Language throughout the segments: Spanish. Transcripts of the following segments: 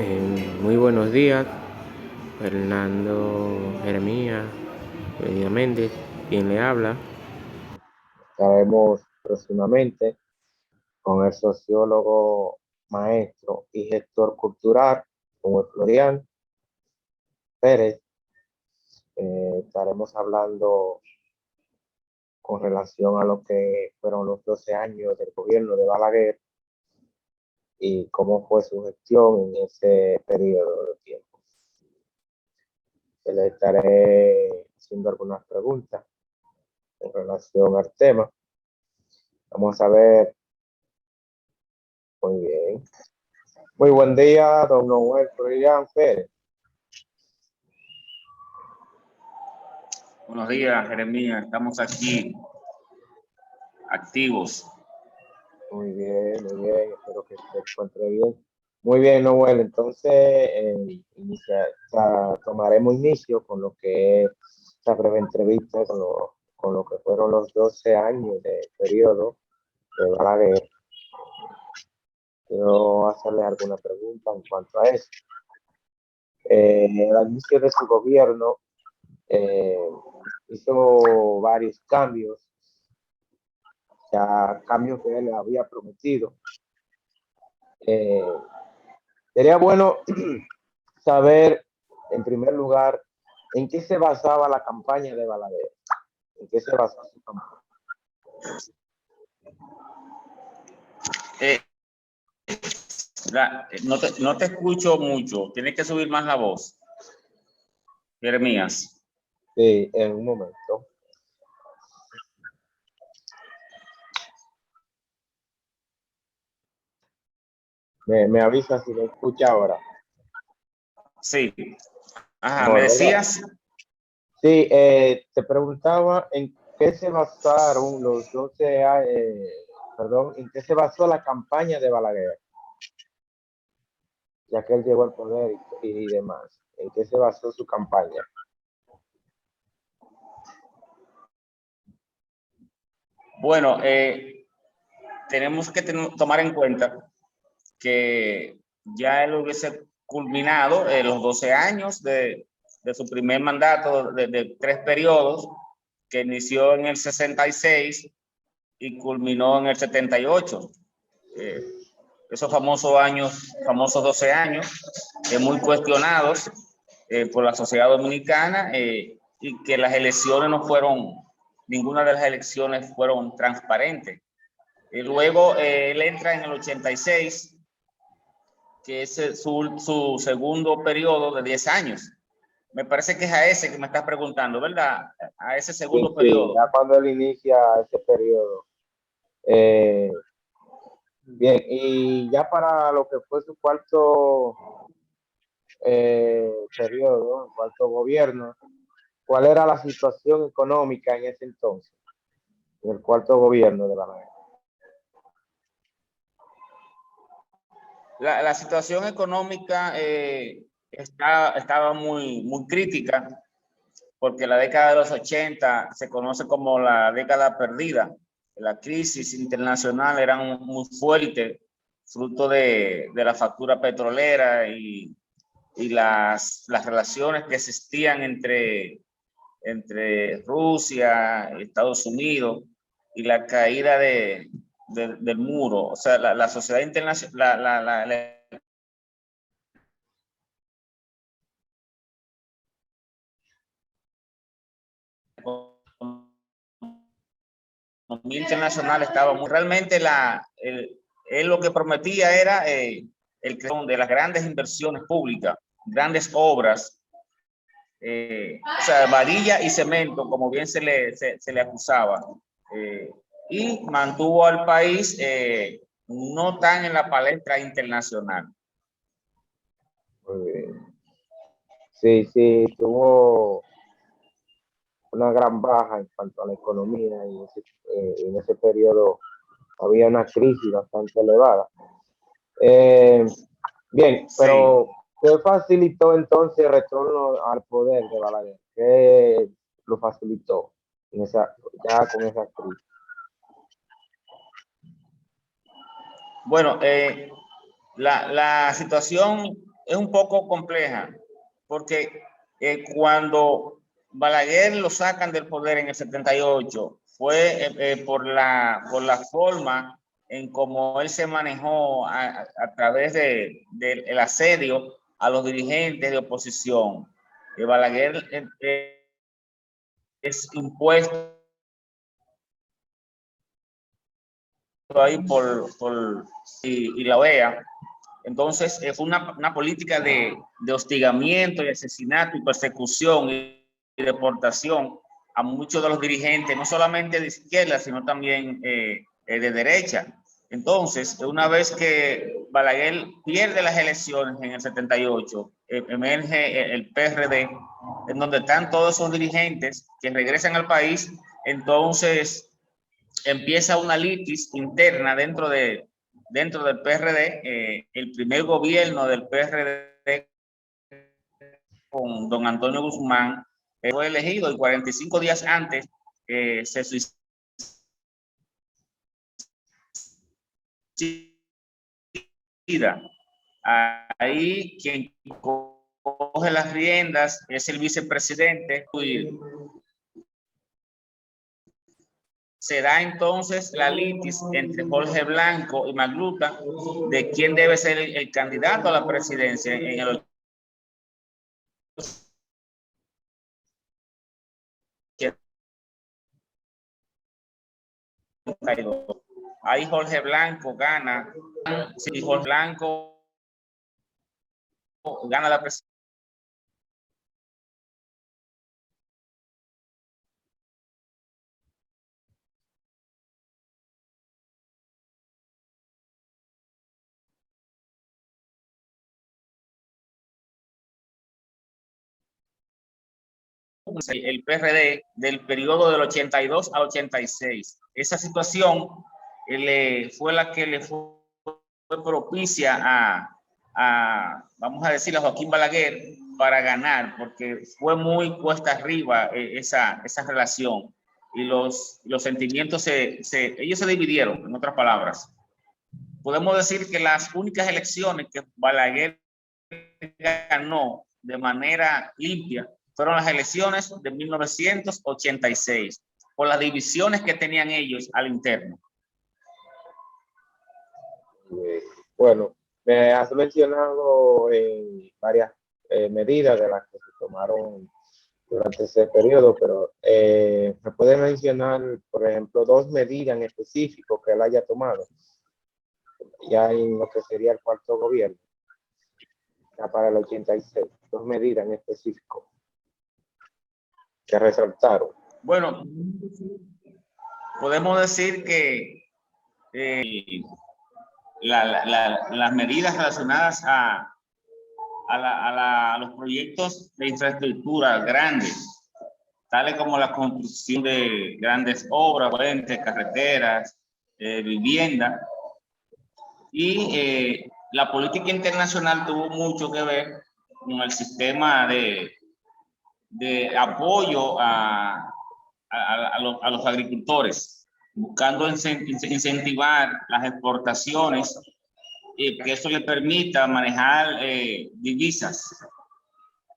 Muy buenos días, Fernando Jeremías Medina Méndez, quien le habla. Estaremos próximamente con el sociólogo, maestro y gestor cultural, como Florian Pérez. Estaremos hablando con relación a lo que fueron los 12 años del gobierno de Balaguer y cómo fue su gestión en ese periodo de tiempo. Le estaré haciendo algunas preguntas en relación al tema. Vamos a ver. Muy bien. Muy buen día, don Noel Florian Pérez. Buenos días, Jeremías. Estamos aquí activos. Muy bien, muy bien. Espero que se encuentre bien. Muy bien, Noel. Entonces, tomaremos inicio con lo que es esta breve entrevista, con lo que fueron los 12 años de periodo de Balaguer. Quiero hacerle alguna pregunta en cuanto a eso. Al inicio de su gobierno, eh, hizo varios cambios, ya cambios que él había prometido. Sería bueno saber, en primer lugar, en qué se basaba la campaña de Balaguer, en qué se basaba su campaña. Eh, no te escucho mucho. Tienes que subir más la voz, Jeremías. Sí, en un momento. Me avisa si me escucha ahora. Sí. Ajá, Mejor, me ¿verdad? decías. Sí, te preguntaba en qué se basaron los 12 perdón, en qué se basó la campaña de Balaguer, ya que él llegó al poder y demás. ¿En qué se basó su campaña? Bueno, tenemos que tomar en cuenta que ya él hubiese culminado los 12 años de su primer mandato de 3 periodos, que inició en el 66 y culminó en el 78. Esos famosos 12 años, muy cuestionados por la sociedad dominicana, y que las elecciones no fueron, ninguna de las elecciones fueron transparentes. Luego él entra en el 86, que es su segundo periodo de 10 años. Me parece que es a ese que me estás preguntando, ¿verdad? A ese segundo Sí, periodo. ya cuando él inicia ese periodo. Bien, y ya para lo que fue su cuarto periodo, cuarto gobierno, ¿cuál era la situación económica en ese entonces, en el cuarto gobierno de Balaguer? La situación económica estaba muy crítica, porque la década de los 80 se conoce como la década perdida. La crisis internacional era muy fuerte, fruto de la factura petrolera y las relaciones que existían entre Rusia, Estados Unidos, y la caída del muro. O sea, la sociedad internacional, la economía internacional estaba muy, realmente él lo que prometía era el creación de las grandes inversiones públicas, grandes obras, o sea, varilla y cemento, como bien se le acusaba, y mantuvo al país no tan en la palestra internacional. Muy bien. Sí, sí, tuvo una gran baja en cuanto a la economía y en ese periodo había una crisis bastante elevada. Bien, Sí. pero ¿qué facilitó entonces el retorno al poder de Balaguer? ¿Qué lo facilitó ya con esa crisis? Bueno, la situación es un poco compleja, porque cuando Balaguer lo sacan del poder en el 78, fue por la forma en cómo él se manejó a través del asedio a los dirigentes de oposición. Balaguer es impuesto ahí y la OEA. Entonces, fue una política de hostigamiento y asesinato y persecución y deportación a muchos de los dirigentes, no solamente de izquierda, sino también de derecha. Entonces, una vez que Balaguer pierde las elecciones en el 78, emerge el PRD, en donde están todos esos dirigentes que regresan al país. Entonces, empieza una litis interna dentro del PRD. El primer gobierno del PRD con don Antonio Guzmán fue elegido y 45 días antes se suicida. Ahí quien coge las riendas es el vicepresidente. Se da entonces la litis entre Jorge Blanco y Magluta de quién debe ser el candidato a la presidencia en el 82. Ahí Jorge Blanco gana. Si Jorge Blanco gana la presidencia, el PRD del periodo del 82 al 86. Esa situación fue la que le fue propicia vamos a decir, a Joaquín Balaguer para ganar, porque fue muy cuesta arriba esa relación, y los sentimientos ellos se dividieron, en otras palabras. Podemos decir que las únicas elecciones que Balaguer ganó de manera limpia fueron las elecciones de 1986, por las divisiones que tenían ellos al interno. Bueno, me has mencionado varias medidas de las que se tomaron durante ese periodo, pero ¿me puede mencionar, por ejemplo, 2 medidas en específico que él haya tomado ya en lo que sería el cuarto gobierno, ya para el 86? 2 medidas en específico que resaltaron. Bueno, podemos decir que las medidas relacionadas a los proyectos de infraestructura grandes, tales como la construcción de grandes obras, puentes, carreteras, vivienda, y la política internacional tuvo mucho que ver con el sistema de apoyo a los agricultores, buscando incentivar las exportaciones y que eso le permita manejar divisas.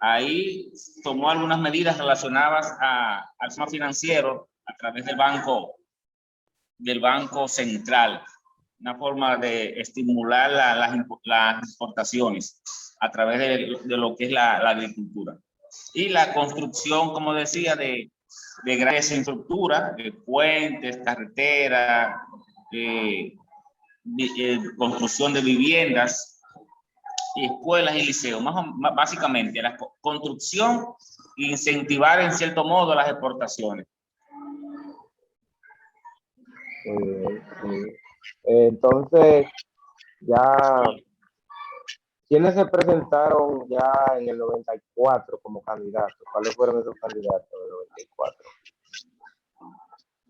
Ahí tomó algunas medidas relacionadas al sistema financiero a través del Banco Central, una forma de estimular las exportaciones a través de lo que es la agricultura. Y la construcción, como decía, de grandes infraestructuras, de puentes, carreteras, construcción de viviendas, escuelas y liceos, básicamente la construcción e incentivar en cierto modo las exportaciones. Entonces, ya, ¿quiénes se presentaron ya en el 94 como candidatos? ¿Cuáles fueron esos candidatos del 94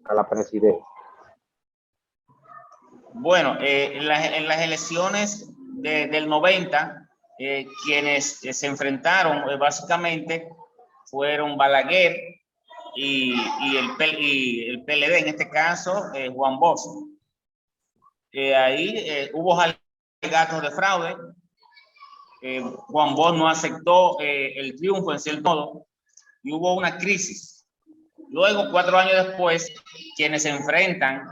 a la presidencia? Bueno, en las elecciones del 90, quienes se enfrentaron básicamente fueron Balaguer y el PLD, en este caso Juan Bosch. Ahí hubo alegatos de fraude, Juan Bosch no aceptó el triunfo en cierto modo y hubo una crisis. Luego, 4 años después, quienes se enfrentan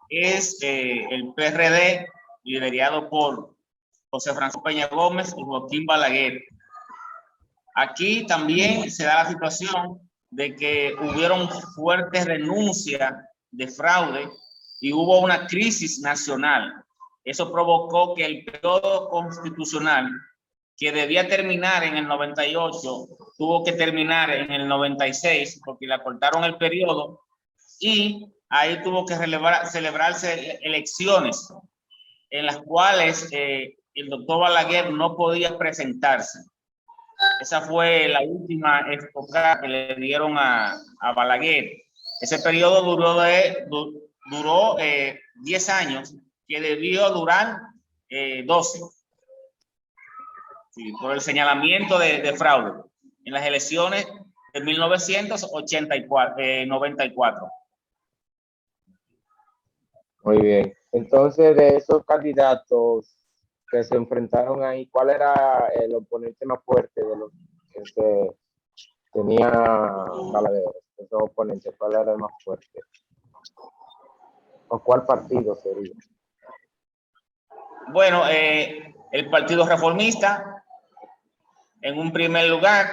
es el PRD, liderado por José Francisco Peña Gómez y Joaquín Balaguer. Aquí también se da la situación de que hubieron fuertes renuncias de fraude y hubo una crisis nacional. Eso provocó que el periodo constitucional, que debía terminar en el 98, tuvo que terminar en el 96 porque le acortaron el periodo y ahí tuvo que celebrarse elecciones en las cuales el doctor Balaguer no podía presentarse. Esa fue la última época que le dieron a Balaguer. Ese periodo duró 10 años, que debió durar 12. Sí, por el señalamiento de fraude en las elecciones de 1994. Muy bien. Entonces, de esos candidatos que se enfrentaron ahí, ¿cuál era el oponente más fuerte de los que tenía Balaguer? Esos oponentes, ¿cuál era el más fuerte? ¿O cuál partido sería? Bueno, el Partido Reformista en un primer lugar,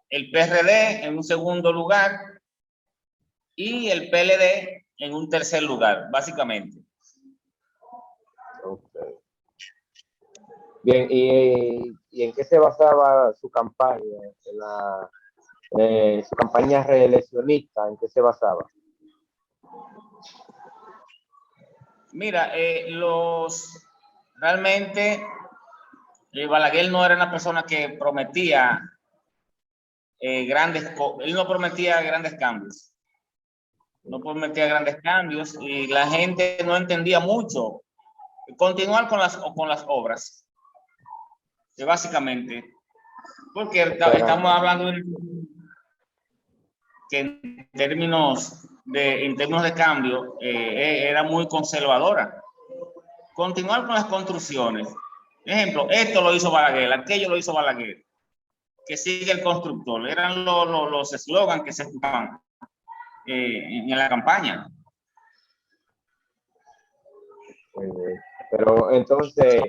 el PRD en un segundo lugar y el PLD en un tercer lugar, básicamente. Okay. Bien, ¿y en qué se basaba su campaña? Su campaña reeleccionista, ¿en qué se basaba? Mira, realmente Balaguer no era una persona que prometía él no prometía grandes cambios. No prometía grandes cambios y la gente no entendía mucho. Continuar con las obras, básicamente. Porque estamos hablando de que en términos de cambio era muy conservadora. Continuar con las construcciones. Ejemplo, esto lo hizo Balaguer, aquello lo hizo Balaguer. Que sigue el constructor. Eran los eslogans que se escuchaban en la campaña. Pero entonces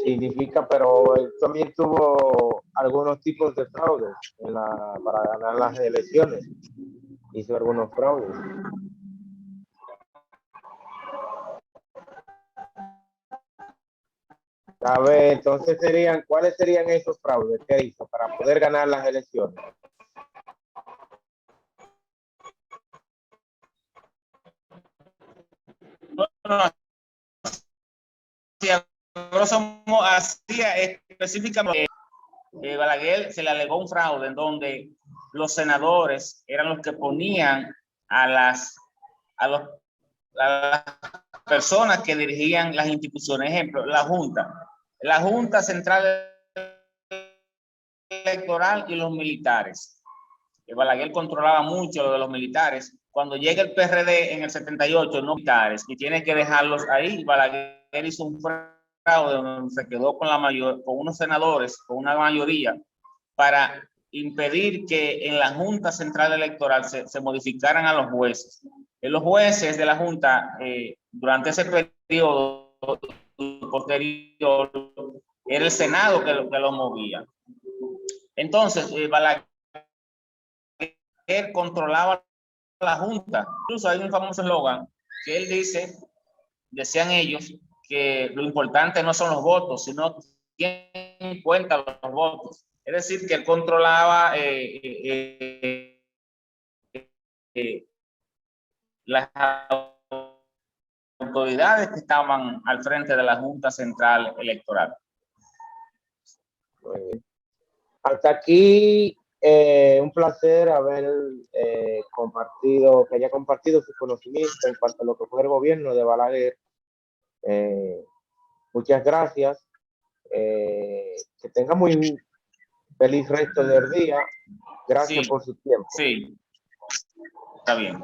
significa, pero él también tuvo algunos tipos de fraudes para ganar las elecciones. Hizo algunos fraudes. A ver, entonces ¿cuáles serían esos fraudes que hizo para poder ganar las elecciones? Bueno, hacía específicamente Balaguer se le alegó un fraude en donde los senadores eran los que ponían a las personas que dirigían las instituciones. Ejemplo, la Junta Central Electoral y los militares. Balaguer controlaba mucho lo de los militares. Cuando llega el PRD en el 78, no militares, y tiene que dejarlos ahí. Balaguer hizo un fraude donde se quedó con unos senadores, con una mayoría, para impedir que en la Junta Central Electoral se modificaran a los jueces. Los jueces de la Junta, durante ese periodo posterior, era el Senado que lo movía. Entonces, Balaguer controlaba la Junta. Incluso hay un famoso eslogan que él dice, decían ellos, que lo importante no son los votos, sino quién cuenta los votos. Es decir, que él controlaba las autoridades que estaban al frente de la Junta Central Electoral. Muy bien. Hasta aquí, un placer haber que haya compartido su conocimiento en cuanto a lo que fue el gobierno de Balaguer. Muchas gracias. Que tenga muy feliz resto del día. Gracias por su tiempo. Sí, está bien.